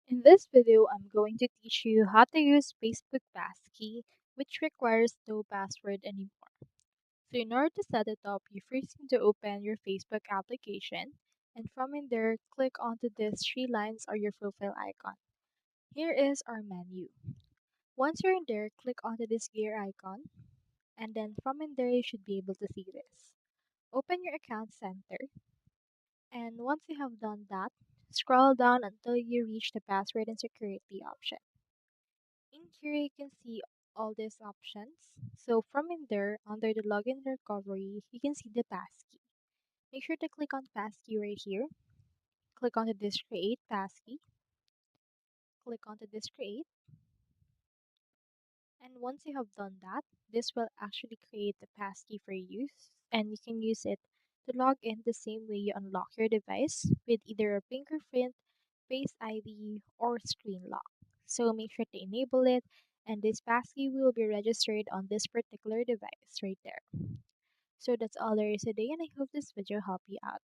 In this video, I'm going to teach you how to use Facebook Passkey, which requires no password anymore. So in order to set it up, you first need to open your Facebook application, and from in there, click onto these three lines or your profile icon. Here is our menu. Once you're in there, click onto this gear icon, and then from in there, you should be able to see this. Open your account center, and once you have done that, scroll down until you reach the password and security option. In here, you can see all these options. So from in there, under the login recovery, you can see the passkey. Make sure to click on passkey right here. Click onto this create passkey. Click onto this create. And once you have done that, this will actually create the passkey for use. And you can use it to log in the same way you unlock your device with either a fingerprint, Face ID, or screen lock. So make sure to enable it, and this passkey will be registered on this particular device right there. So that's all there is today, and I hope this video helped you out.